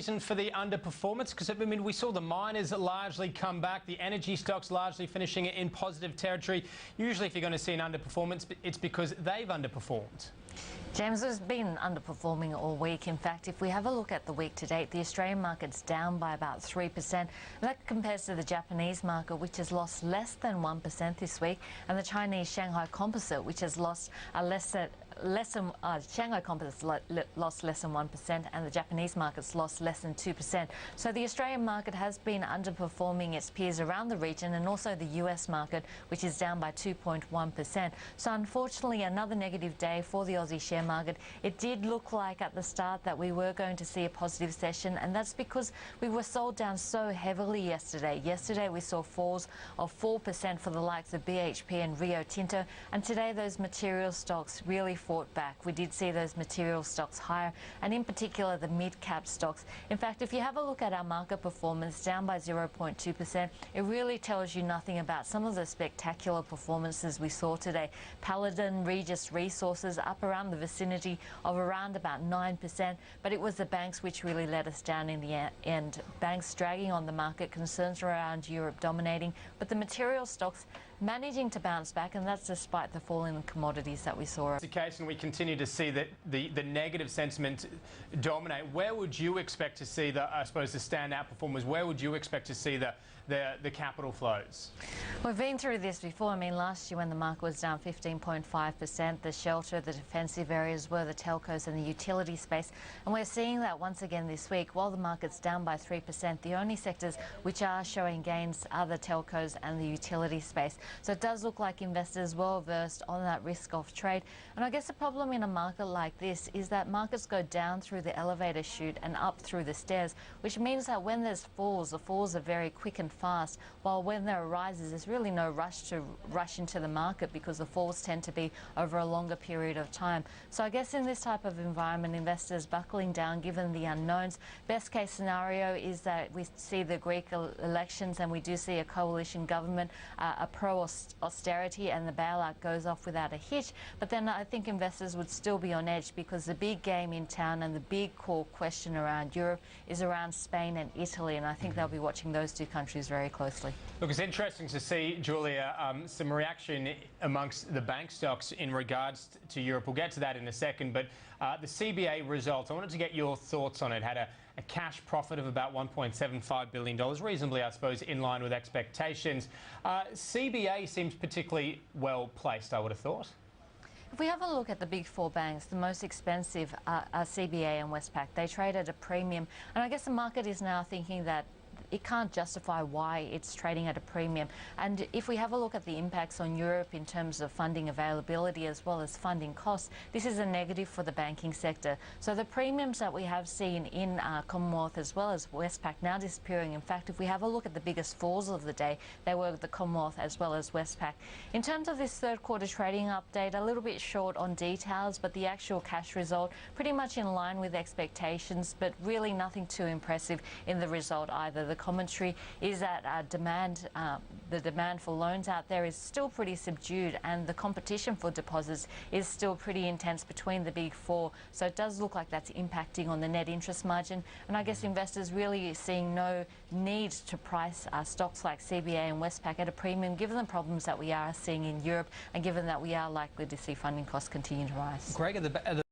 reason for the underperformance? Because, I mean, we saw the miners largely come back, the energy stocks largely finishing in positive territory. Usually if you're going to see an underperformance, it's because they've underperformed. James has been underperforming all week. In fact, if we have a look at the week to date, the Australian market's down by about 3%. And that compares to the Japanese market, which has lost less than 1% this week, and the Chinese Shanghai Composite, which has lost Shanghai Composite lost less than 1%, and the Japanese market's lost less than 2%. So the Australian market has been underperforming its peers around the region, and also the US market, which is down by 2.1%. So unfortunately, another negative day for the Aussie share market. It did look like at the start that we were going to see a positive session, and that's because we were sold down so heavily yesterday. Yesterday we saw falls of 4% for the likes of BHP and Rio Tinto, and today those material stocks really fought back. We did see those material stocks higher, and in particular the mid-cap stocks. In fact, if you have a look at our market performance, down by 0.2%, it really tells you nothing about some of the spectacular performances we saw today. Paladin, Regis Resources up around the vicinity of around about 9%, but it was the banks which really let us down in the end. Banks dragging on the market, concerns around Europe dominating, but the material stocks managing to bounce back, and that's despite the fall in commodities that we saw. It's the case, and we continue to see that the negative sentiment dominate. Where would you expect to see the standout performers? Where would you expect to see the capital flows? We've been through this before. I mean, last year when the market was down 15.5%, the shelter, the defensive areas were the telcos and the utility space. And we're seeing that once again this week. While the market's down by 3%, the only sectors which are showing gains are the telcos and the utility space. So it does look like investors well versed on that risk-off trade. And I guess the problem in a market like this is that markets go down through the elevator chute and up through the stairs, which means that when there's falls, the falls are very quick and fast, while when there are rises, there's really no rush into the market because the falls tend to be over a longer period of time. So I guess in this type of environment, investors buckling down given the unknowns. Best case scenario is that we see the Greek elections and we do see a coalition government, a pro-austerity, and the bailout goes off without a hitch. But then I think investors would still be on edge because the big game in town and the big core question around Europe is around Spain and Italy, and I think they'll be watching those two countries very closely. Look, it's interesting to see, Julia, some reaction amongst the bank stocks in regards to Europe. We'll get to that in a second, but the CBA results, I wanted to get your thoughts on it. Had a cash profit of about $1.75 billion, reasonably, I suppose, in line with expectations. CBA seems particularly well placed, I would have thought. If we have a look at the big four banks, the most expensive are CBA and Westpac. They trade at a premium, and I guess the market is now thinking that it can't justify why it's trading at a premium. And if we have a look at the impacts on Europe in terms of funding availability as well as funding costs, this is a negative for the banking sector. So the premiums that we have seen in Commonwealth as well as Westpac now disappearing. In fact, if we have a look at the biggest falls of the day, they were the Commonwealth as well as Westpac. In terms of this third quarter trading update, a little bit short on details, but the actual cash result pretty much in line with expectations, but really nothing too impressive in the result either. The commentary is that the demand for loans out there is still pretty subdued, and the competition for deposits is still pretty intense between the big four. So it does look like that's impacting on the net interest margin. And I guess investors really seeing no need to price stocks like CBA and Westpac at a premium, given the problems that we are seeing in Europe and given that we are likely to see funding costs continue to rise. Greg, are the